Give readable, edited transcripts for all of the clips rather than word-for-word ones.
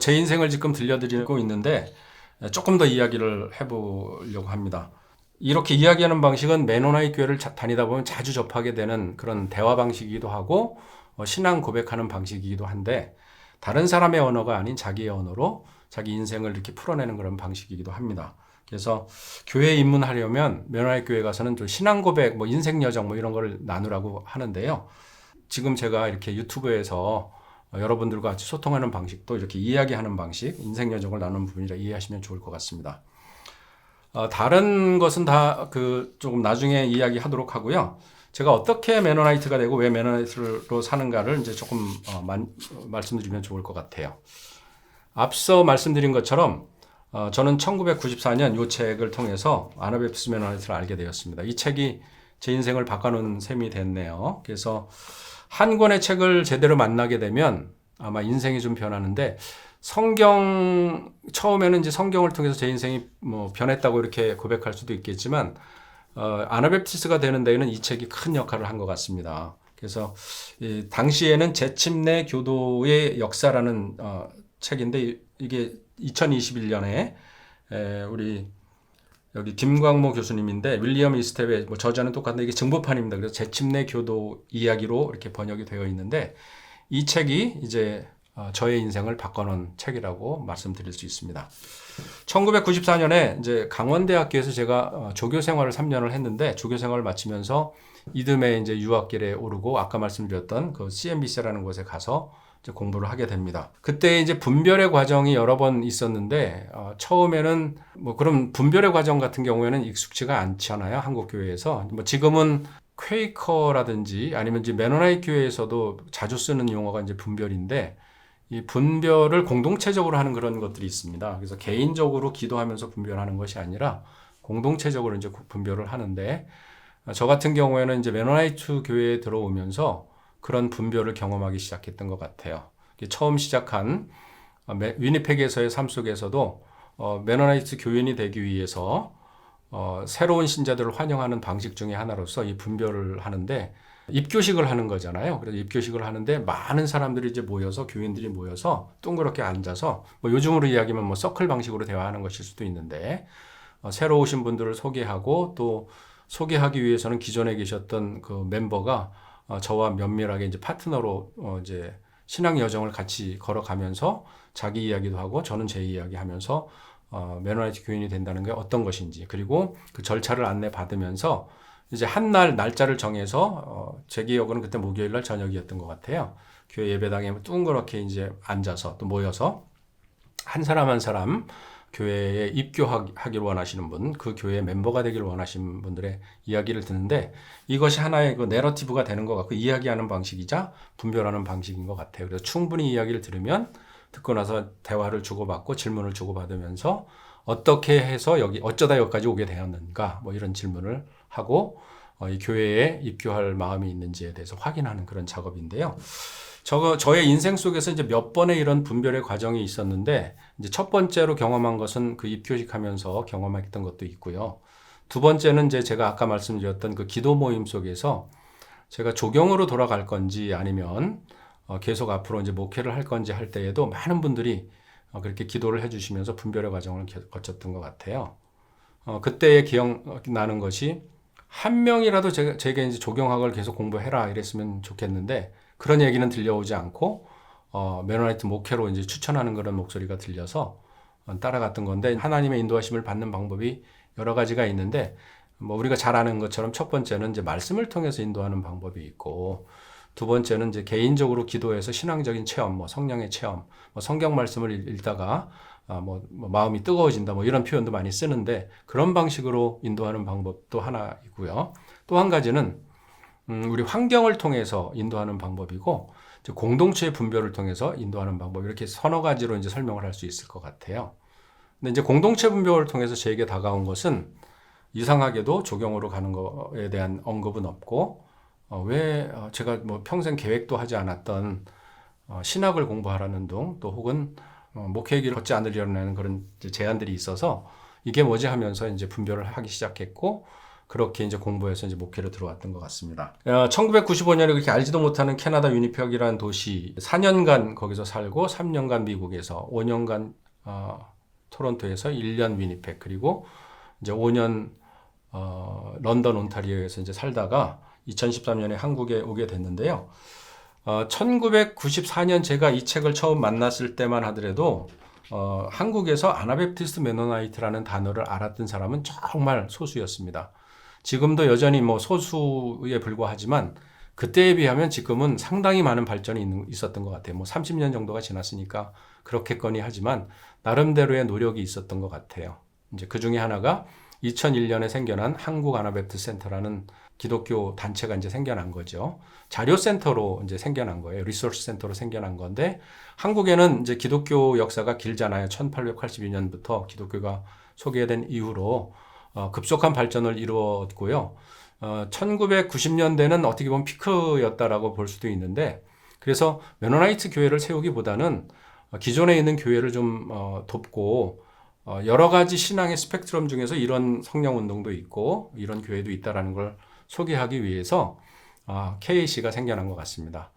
제 인생을 지금 들려드리고 있는데 조금 더 이야기를 해보려고 합니다. 이렇게 이야기하는 방식은 메노나이트 교회를 다니다 보면 자주 접하게 되는 그런 대화 방식이기도 하고 신앙 고백하는 방식이기도 한데 다른 사람의 언어가 아닌 자기의 언어로 자기 인생을 이렇게 풀어내는 그런 방식이기도 합니다. 그래서 교회에 입문하려면 메노나이트 교회 가서는 좀 신앙 고백, 인생 여정 이런 걸 나누라고 하는데요. 지금 제가 이렇게 유튜브에서 여러분들과 같이 소통하는 방식도 이렇게 이야기하는 방식, 인생 여정을 나누는 부분이라 이해하시면 좋을 것 같습니다. 다른 것은 다 조금 나중에 이야기하도록 하고요. 제가 어떻게 메노나이트가 되고 왜 메노나이트로 사는가를 이제 조금 말씀드리면 좋을 것 같아요. 앞서 말씀드린 것처럼 저는 1994년 이 책을 통해서 아나베프티스 메노나이트를 알게 되었습니다. 이 책이 제 인생을 바꿔놓은 셈이 됐네요. 그래서 한 권의 책을 제대로 만나게 되면 아마 인생이 좀 변하는데 처음에는 이제 성경을 통해서 제 인생이 변했다고 이렇게 고백할 수도 있겠지만 아나베프티스가 되는 데에는 이 책이 큰 역할을 한 것 같습니다. 그래서 당시에는 재침내 교도의 역사라는 책인데 이게 2021년에 우리 여기 김광모 교수님인데 윌리엄 이스텝의 저자는 똑같은데 이게 증보판입니다. 그래서 재침내 교도 이야기로 이렇게 번역이 되어 있는데 이 책이 이제 저의 인생을 바꿔놓은 책이라고 말씀드릴 수 있습니다. 1994년에 이제 강원대학교에서 제가 조교 생활을 3년을 했는데 조교 생활을 마치면서 이듬해 이제 유학길에 오르고 아까 말씀드렸던 그 CNBC라는 곳에 가서 이제 공부를 하게 됩니다. 그때 이제 분별의 과정이 여러 번 있었는데 처음에는 그럼 분별의 과정 같은 경우에는 익숙치가 않잖아요. 한국 교회에서. 지금은 퀘이커라든지 아니면 이제 메노나이트 교회에서도 자주 쓰는 용어가 이제 분별인데 이 분별을 공동체적으로 하는 그런 것들이 있습니다. 그래서 개인적으로 기도하면서 분별하는 것이 아니라 공동체적으로 이제 분별을 하는데 저 같은 경우에는 이제 메노나이트 교회에 들어오면서 그런 분별을 경험하기 시작했던 것 같아요. 처음 시작한 위니펙에서의 삶 속에서도 메노나이트 교인이 되기 위해서 새로운 신자들을 환영하는 방식 중에 하나로서 이 분별을 하는데 입교식을 하는 거잖아요. 그래서 입교식을 하는데 많은 사람들이 이제 모여서 교인들이 모여서 둥그렇게 앉아서 요즘으로 이야기하면 서클 방식으로 대화하는 것일 수도 있는데 새로 오신 분들을 소개하고 또 소개하기 위해서는 기존에 계셨던 그 멤버가 저와 면밀하게 이제 파트너로 이제 신앙 여정을 같이 걸어가면서 자기 이야기도 하고 저는 제 이야기 하면서 메노나이트 교인이 된다는 게 어떤 것인지 그리고 그 절차를 안내 받으면서 이제 한 날 날짜를 정해서 제 기억으로는 그때 목요일 날 저녁이었던 것 같아요. 교회 예배당에 둥그렇게 이제 앉아서 또 모여서 한 사람 한 사람 교회에 입교하기를 원하시는 분, 그 교회의 멤버가 되기를 원하시는 분들의 이야기를 듣는데 이것이 하나의 그 내러티브가 되는 것 같고 이야기하는 방식이자 분별하는 방식인 것 같아요. 그래서 충분히 이야기를 들으면 듣고 나서 대화를 주고받고 질문을 주고받으면서 어떻게 해서 어쩌다 여기까지 오게 되었는가 이런 질문을 하고 이 교회에 입교할 마음이 있는지에 대해서 확인하는 그런 작업인데요. 저의 인생 속에서 이제 몇 번의 이런 분별의 과정이 있었는데, 이제 첫 번째로 경험한 것은 그 입교식 하면서 경험했던 것도 있고요. 두 번째는 이제 제가 아까 말씀드렸던 그 기도 모임 속에서 제가 조경으로 돌아갈 건지 아니면 계속 앞으로 이제 목회를 할 건지 할 때에도 많은 분들이 그렇게 기도를 해주시면서 분별의 과정을 거쳤던 것 같아요. 그때의 기억나는 것이 한 명이라도 제게 이제 조경학을 계속 공부해라 이랬으면 좋겠는데 그런 얘기는 들려오지 않고 메노나이트 목회로 이제 추천하는 그런 목소리가 들려서 따라갔던 건데 하나님의 인도하심을 받는 방법이 여러 가지가 있는데 우리가 잘 아는 것처럼 첫 번째는 이제 말씀을 통해서 인도하는 방법이 있고 두 번째는 이제 개인적으로 기도해서 신앙적인 체험, 성령의 체험, 성경 말씀을 읽다가 마음이 뜨거워진다, 이런 표현도 많이 쓰는데 그런 방식으로 인도하는 방법도 하나이고요. 또 한 가지는 우리 환경을 통해서 인도하는 방법이고 공동체의 분별을 통해서 인도하는 방법 이렇게 서너 가지로 이제 설명을 할 수 있을 것 같아요. 근데 이제 공동체 분별을 통해서 제게 다가온 것은 이상하게도 조경으로 가는 거에 대한 언급은 없고 왜 제가 평생 계획도 하지 않았던 신학을 공부하라는 둥 또 혹은 목회 길을 걷지 않으려는 그런 제안들이 있어서 이게 뭐지 하면서 이제 분별을 하기 시작했고 그렇게 이제 공부해서 이제 목회로 들어왔던 것 같습니다. 1995년에 그렇게 알지도 못하는 캐나다 위니펙이라는 도시 4년간 거기서 살고 3년간 미국에서 5년간 토론토에서 1년 위니펙 그리고 이제 5년 런던 온타리오에서 이제 살다가 2013년에 한국에 오게 됐는데요. 1994년 제가 이 책을 처음 만났을 때만 하더라도 한국에서 아나베프티스트 메노나이트라는 단어를 알았던 사람은 정말 소수였습니다. 지금도 여전히 뭐 소수에 불과하지만 그때에 비하면 지금은 상당히 많은 발전이 있었던 것 같아요. 뭐 30년 정도가 지났으니까 그렇겠거니 하지만 나름대로의 노력이 있었던 것 같아요. 이제 그 중에 하나가 2001년에 생겨난 한국 아나베프티스트 센터라는 기독교 단체가 이제 생겨난 거죠. 자료센터로 이제 생겨난 거예요. 리소스 센터로 생겨난 건데 한국에는 이제 기독교 역사가 길잖아요. 1882년부터 기독교가 소개된 이후로 급속한 발전을 이루었고요. 1990년대는 어떻게 보면 피크였다라고 볼 수도 있는데 그래서 메노나이트 교회를 세우기보다는 기존에 있는 교회를 좀 돕고 여러 가지 신앙의 스펙트럼 중에서 이런 성령 운동도 있고 이런 교회도 있다라는 걸 소개하기 위해서 KAC가 생겨난 것 같습니다.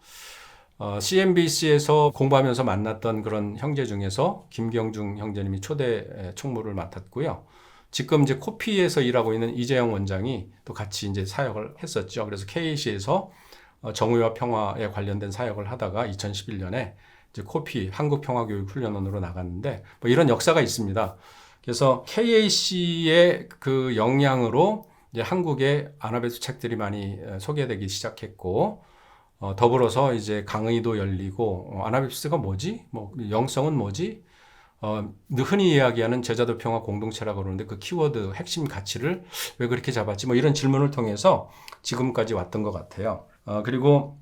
CNBC에서 공부하면서 만났던 그런 형제 중에서 김경중 형제님이 초대 총무를 맡았고요. 지금 이제 코피에서 일하고 있는 이재영 원장이 또 같이 이제 사역을 했었죠. 그래서 KAC에서 정의와 평화에 관련된 사역을 하다가 2011년에 이제 코피 한국평화교육훈련원으로 나갔는데 뭐 이런 역사가 있습니다. 그래서 KAC의 그 영향으로 이제 한국의 아나베프티스트 책들이 많이 소개되기 시작했고 더불어서 이제 강의도 열리고 아나베프티스트가 뭐지? 뭐 영성은 뭐지? 흔히 이야기하는 제자도 평화 공동체라고 그러는데 그 키워드 핵심 가치를 왜 그렇게 잡았지? 뭐 이런 질문을 통해서 지금까지 왔던 것 같아요. 그리고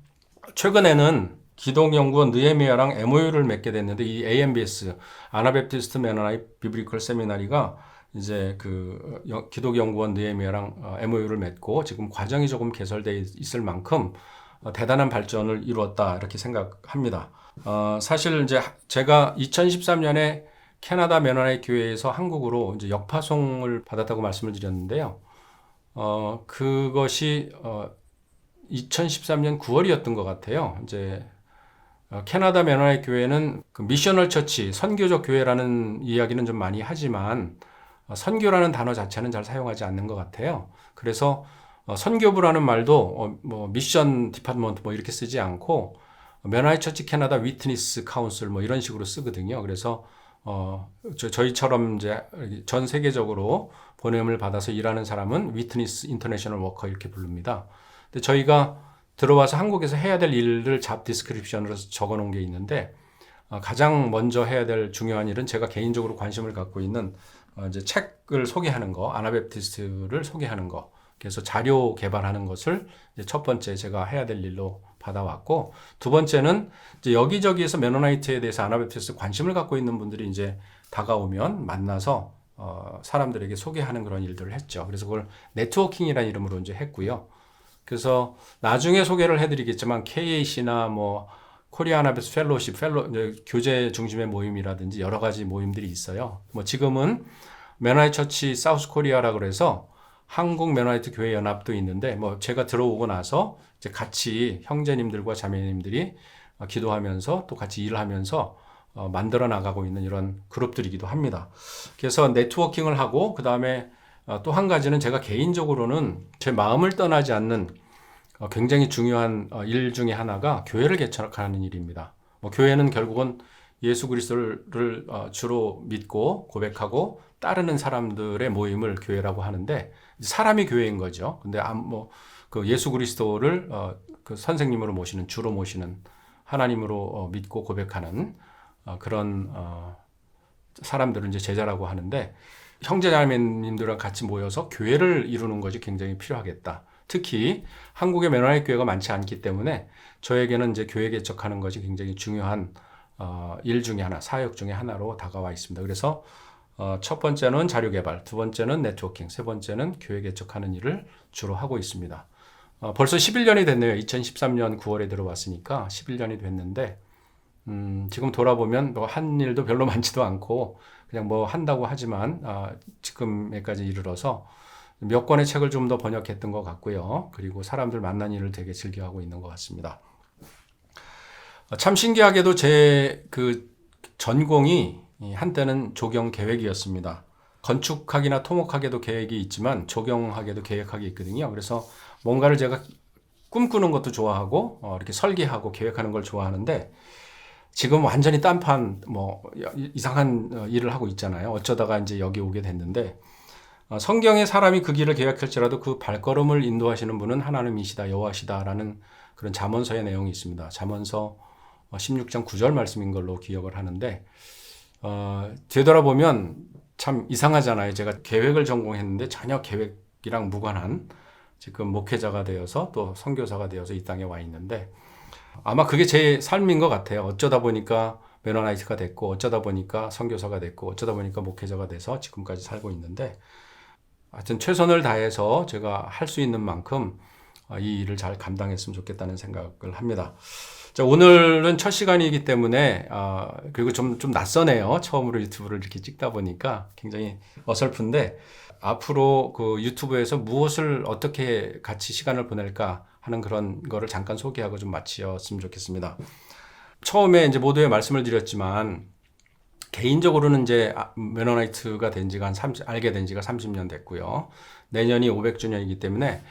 최근에는 기독연구원 느헤미야랑 MOU를 맺게 됐는데 이 AMBS 아나베프티스트 메노나이트 비브리컬 세미나리가 이제 그 기독연구원 느헤미야랑 MOU를 맺고 지금 과정이 조금 개설되어 있을 만큼 대단한 발전을 이루었다 이렇게 생각합니다. 사실 이제 제가 2013년에 캐나다 메노나이트 교회에서 한국으로 이제 역파송을 받았다고 말씀을 드렸는데요. 그것이 2013년 9월이었던 것 같아요. 이제 캐나다 메노나이트 교회는 그 미셔널 처치, 선교적 교회라는 이야기는 좀 많이 하지만 선교라는 단어 자체는 잘 사용하지 않는 것 같아요. 그래서 선교부라는 말도 뭐 미션 디파트먼트 뭐 이렇게 쓰지 않고 메노나이트 처치 캐나다 위트니스 카운슬 뭐 이런 식으로 쓰거든요. 그래서 저희처럼 이제 전 세계적으로 보냄을 받아서 일하는 사람은 위트니스 인터내셔널 워커 이렇게 부릅니다. 근데 저희가 들어와서 한국에서 해야 될 일을 잡 디스크립션으로 적어 놓은 게 있는데 가장 먼저 해야 될 중요한 일은 제가 개인적으로 관심을 갖고 있는 이제 책을 소개하는 거, 아나베프티스트를 소개하는 거. 그래서 자료 개발하는 것을 이제 첫 번째 제가 해야 될 일로 받아왔고 두 번째는 이제 여기저기에서 메노나이트에 대해서 아나베프티스트 관심을 갖고 있는 분들이 이제 다가오면 만나서 사람들에게 소개하는 그런 일들을 했죠. 그래서 그걸 네트워킹이라는 이름으로 이제 했고요. 그래서 나중에 소개를 해드리겠지만 KAC나 뭐 코리아 아나베프티스트 펠로십, 교제 중심의 모임이라든지 여러 가지 모임들이 있어요. 뭐 지금은 메노나이트 처치 사우스 코리아라고 그래서 한국 메노나이트 교회 연합도 있는데 뭐 제가 들어오고 나서 이제 같이 형제님들과 자매님들이 기도하면서 또 같이 일하면서 만들어 나가고 있는 이런 그룹들이기도 합니다. 그래서 네트워킹을 하고 그 다음에 또 한 가지는 제가 개인적으로는 제 마음을 떠나지 않는 굉장히 중요한 일 중에 하나가 교회를 개척하는 일입니다. 뭐 교회는 결국은 예수 그리스도를 주로 믿고 고백하고 따르는 사람들의 모임을 교회라고 하는데 사람이 교회인 거죠. 근데 그 예수 그리스도를 그 선생님으로 모시는 주로 모시는 하나님으로 믿고 고백하는 그런 사람들을 이제 제자라고 하는데 형제자매님들과 같이 모여서 교회를 이루는 것이 굉장히 필요하겠다. 특히 한국의 메노나이트 교회가 많지 않기 때문에 저에게는 이제 교회 개척하는 것이 굉장히 중요한 일 중에 하나, 사역 중에 하나로 다가와 있습니다. 그래서 첫 번째는 자료 개발, 두 번째는 네트워킹, 세 번째는 교회 개척하는 일을 주로 하고 있습니다. 벌써 11년이 됐네요. 2013년 9월에 들어왔으니까 11년이 됐는데 지금 돌아보면 뭐 한 일도 별로 많지도 않고 그냥 뭐 한다고 하지만 지금에까지 이르러서 몇 권의 책을 좀 더 번역했던 것 같고요. 그리고 사람들 만나는 일을 되게 즐겨하고 있는 것 같습니다. 참 신기하게도 제 그 전공이 한때는 조경 계획이었습니다. 건축학이나 토목학에도 계획이 있지만 조경학에도 계획학이 있거든요. 그래서 뭔가를 제가 꿈꾸는 것도 좋아하고 이렇게 설계하고 계획하는 걸 좋아하는데 지금 완전히 딴판 이상한 일을 하고 있잖아요. 어쩌다가 이제 여기 오게 됐는데 성경에 사람이 그 길을 계획할지라도 그 발걸음을 인도하시는 분은 하나님이시다 여호와시다라는 그런 잠언서의 내용이 있습니다. 잠언서 16장 9절 말씀인 걸로 기억을 하는데 되돌아보면 참 이상하잖아요. 제가 계획을 전공했는데 전혀 계획이랑 무관한 지금 목회자가 되어서 또 선교사가 되어서 이 땅에 와 있는데 아마 그게 제 삶인 것 같아요. 어쩌다 보니까 메노나이트가 됐고 어쩌다 보니까 선교사가 됐고 어쩌다 보니까 목회자가 돼서 지금까지 살고 있는데 하여튼 최선을 다해서 제가 할 수 있는 만큼 이 일을 잘 감당했으면 좋겠다는 생각을 합니다. 자, 오늘은 첫 시간이기 때문에 그리고 좀 낯서네요. 처음으로 유튜브를 이렇게 찍다 보니까 굉장히 어설픈데 앞으로 그 유튜브에서 무엇을 어떻게 같이 시간을 보낼까 하는 그런 거를 잠깐 소개하고 좀 마치었으면 좋겠습니다. 처음에 이제 모두에 말씀을 드렸지만 개인적으로는 이제 메노나이트가 된 지가 알게 된 지가 30년 됐고요. 내년이 500주년이기 때문에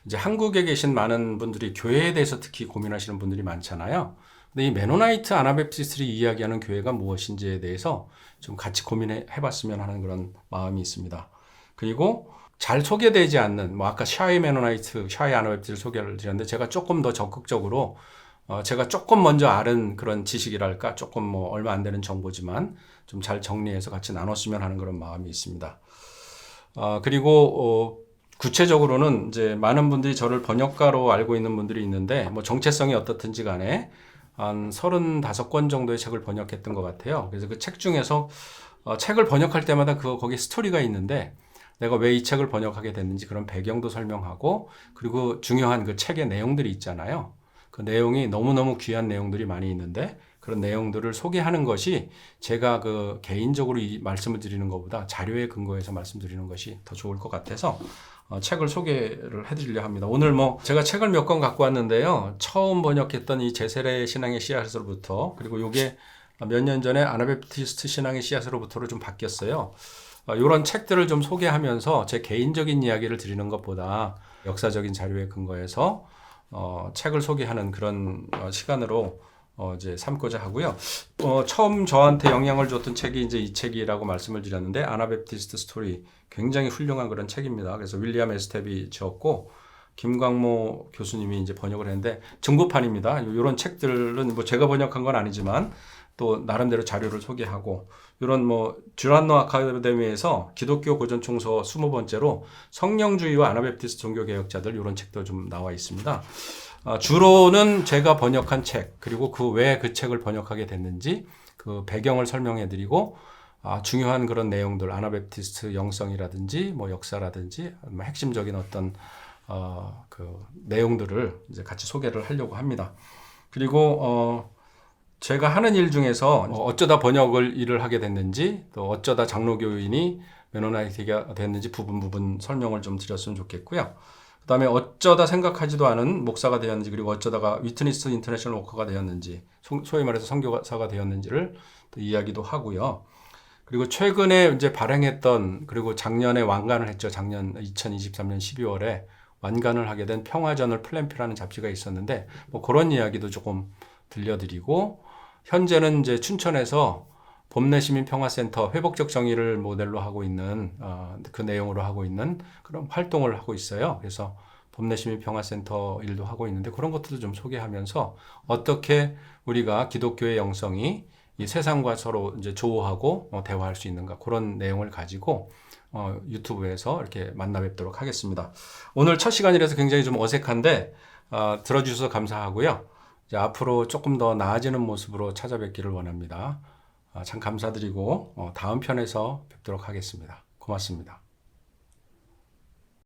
이제 한국에 계신 많은 분들이 교회에 대해서 특히 고민하시는 분들이 많잖아요. 근데 이 메노나이트 아나베프티스트를 이야기하는 교회가 무엇인지에 대해서 좀 같이 고민해 봤으면 하는 그런 마음이 있습니다. 그리고 잘 소개되지 않는 아까 샤이 메노나이트, 샤이 아나베프티스트 소개를 드렸는데 제가 조금 더 적극적으로 제가 조금 먼저 아는 그런 지식이랄까 조금 얼마 안 되는 정보지만 좀 잘 정리해서 같이 나눴으면 하는 그런 마음이 있습니다. 그리고 구체적으로는 이제 많은 분들이 저를 번역가로 알고 있는 분들이 있는데 정체성이 어떻든지 간에 한 35권 정도의 책을 번역했던 것 같아요. 그래서 그 책 중에서 책을 번역할 때마다 거기 스토리가 있는데 내가 왜 이 책을 번역하게 됐는지 그런 배경도 설명하고 그리고 중요한 그 책의 내용들이 있잖아요. 그 내용이 너무너무 귀한 내용들이 많이 있는데 그런 내용들을 소개하는 것이 제가 그 개인적으로 이 말씀을 드리는 것보다 자료에 근거해서 말씀드리는 것이 더 좋을 것 같아서 책을 소개를 해드리려 합니다. 오늘 제가 책을 몇 권 갖고 왔는데요. 처음 번역했던 이 제세례 신앙의 씨앗으로부터 그리고 요게 몇 년 전에 아나베프티스트 신앙의 씨앗으로부터로 좀 바뀌었어요. 이런 책들을 좀 소개하면서 제 개인적인 이야기를 드리는 것보다 역사적인 자료에 근거해서 책을 소개하는 그런 시간으로 이제 삼고자 하고요. 처음 저한테 영향을 줬던 책이 이제 이 책이라고 말씀을 드렸는데 아나베프티스트 스토리 굉장히 훌륭한 그런 책입니다. 그래서 윌리엄 에스텝이 지었고 김광모 교수님이 이제 번역을 했는데 중고판입니다. 이런 책들은 제가 번역한 건 아니지만 또 나름대로 자료를 소개하고 이런 듀란노 아카데미에서 기독교 고전 총서 20번째로 성령주의와 아나베프티스트 종교개혁자들 이런 책도 좀 나와 있습니다. 주로는 제가 번역한 책 그리고 그 왜 그 책을 번역하게 됐는지 그 배경을 설명해 드리고 중요한 그런 내용들 아나베프티스트 영성이라든지 역사라든지 핵심적인 어떤 그 내용들을 이제 같이 소개를 하려고 합니다. 그리고 제가 하는 일 중에서 어쩌다 번역을 일을 하게 됐는지 또 어쩌다 장로교인이 메노나이트가 됐는지 부분 설명을 좀 드렸으면 좋겠고요. 그 다음에 어쩌다 생각하지도 않은 목사가 되었는지 그리고 어쩌다가 위트니스 인터내셔널 워커가 되었는지 소위 말해서 선교사가 되었는지를 또 이야기도 하고요. 그리고 최근에 이제 발행했던 그리고 작년에 완간을 했죠. 작년 2023년 12월에 완간을 하게 된 평화저널 플랜피라는 잡지가 있었는데 그런 이야기도 조금 들려드리고 현재는 이제 춘천에서 봄내시민 평화센터 회복적 정의를 모델로 하고 있는 그 내용으로 하고 있는 그런 활동을 하고 있어요. 그래서 봄내시민 평화센터 일도 하고 있는데 그런 것들도 좀 소개하면서 어떻게 우리가 기독교의 영성이 이 세상과 서로 이제 조화하고 대화할 수 있는가 그런 내용을 가지고 유튜브에서 이렇게 만나 뵙도록 하겠습니다. 오늘 첫 시간이라서 굉장히 좀 어색한데 들어주셔서 감사하고요. 이제 앞으로 조금 더 나아지는 모습으로 찾아뵙기를 원합니다. 참 감사드리고 다음 편에서 뵙도록 하겠습니다. 고맙습니다.